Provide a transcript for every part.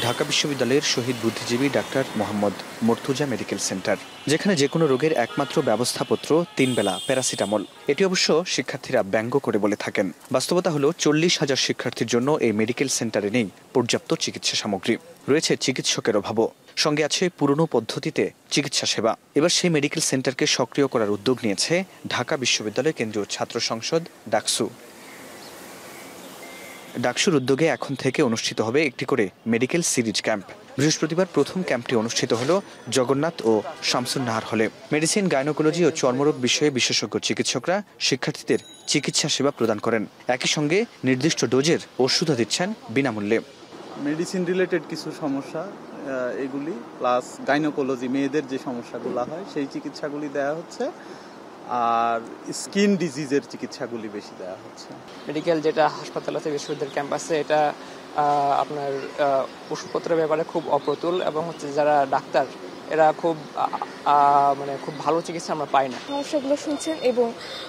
ঢাকা বিশ্ববিদ্যালয়ের শহীদ বুদ্ধিজীবী doctor Mohammad Mortuza medical centre, যেখানে যে কোনো রোগের একমাত্র ব্যবস্থাপত্র 3 বেলা প্যারাসিটামল। এটি অবশ্য শিক্ষার্থীরা ব্যঙ্গ করে বলে থাকেন। বাস্তবতা হলো 40,000 শিক্ষার্থীর জন্য এই মেডিকেল সেন্টারে নেই পর্যাপ্ত চিকিৎসা সামগ্রী, রয়েছে চিকিৎসকের অভাবও, সঙ্গে আছে পুরনো পদ্ধতিতে চিকিৎসা সেবা। এবার সেই মেডিকেল সেন্টারকে সক্রিয় করার উদ্যোগ নিয়েছে ঢাকা বিশ্ববিদ্যালয় কেন্দ্রীয় ছাত্র সংসদ ডাকসু। ডাকসুর উদ্যোগে এখন থেকে অনুষ্ঠিত হবে একটি করে মেডিকেল সিরিজ ক্যাম্প। বৃহস্পতিবার প্রথম ক্যাম্পটি অনুষ্ঠিত হলো জগন্নাথ ও শামসুন নাহার হলে। মেডিসিন, গাইনোকোলজি ও চর্মরোগ বিষয়ে বিশেষজ্ঞ চিকিৎসকরা শিক্ষার্থীদের চিকিৎসা সেবা প্রদান করেন। একই সঙ্গে নির্দিষ্ট ডোজের ওষুধও দিচ্ছেন বিনামূল্যে। মেডিসিন রিলেটেড কিছু সমস্যা এগুলি, প্লাস গাইনোকোলজি, মেয়েদের যে সমস্যাগুলো হয় সেই চিকিৎসাগুলি দেওয়া হচ্ছে, আর স্কিন ডিজিজের চিকিৎসাগুলি বেশি দেওয়া হচ্ছে। মেডিকেল যেটা হাসপাতাল আছে, বিশ্ববিদ্যালয় ক্যাম্পাসে, এটা আপনার ওষুধপত্রের ব্যাপারে খুব অপ্রতুল, এবং হচ্ছে যারা ডাক্তার এরা খুব ভালো চিকিৎসা আমরা পাই না। সমস্যাগুলো শুনছেন এবং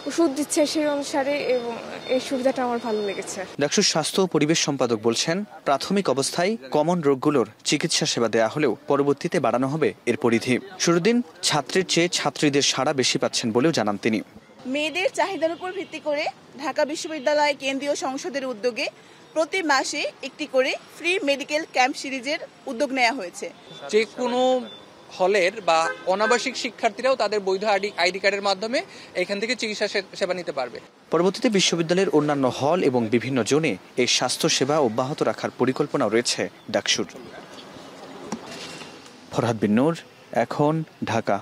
ওষুধ দিচ্ছে সেই অনুসারে, এবং এই সুবিধাটা আমার ভালো লেগেছে। ডাকসুর স্বাস্থ্য ও পরিবেশ সম্পাদক বলছেন, প্রাথমিক অবস্থায় কমন রোগগুলোর চিকিৎসা সেবা দেয়া হলেও পরবর্তীতে বাড়ানো হবে এর পরিধি। শুরুর দিন ছাত্রের চেয়ে ছাত্রীদের সাড়া বেশি পাচ্ছেন বলেও জানান তিনি। মেয়েদের চাহিদার উপর ভিত্তি করে ঢাকা বিশ্ববিদ্যালয় কেন্দ্রীয় সংসদের উদ্যোগে প্রতি মাসে একটি করে ফ্রি মেডিকেল ক্যাম্প সিরিজের উদ্যোগ নেওয়া হয়েছে। যে কোনো হলের বা অনাবাসিক শিক্ষার্থীরাও তাদের বৈধ আইডি কার্ডের মাধ্যমে এখান থেকে চিকিৎসা সেবা নিতে পারবে। পরবর্তীতে বিশ্ববিদ্যালয়ের অন্যান্য হল এবং বিভিন্ন জোনে এই স্বাস্থ্য সেবা অব্যাহত রাখার পরিকল্পনাও রয়েছে ডাকসুর। ফরহাদ বিন নূর, এখন, ঢাকা।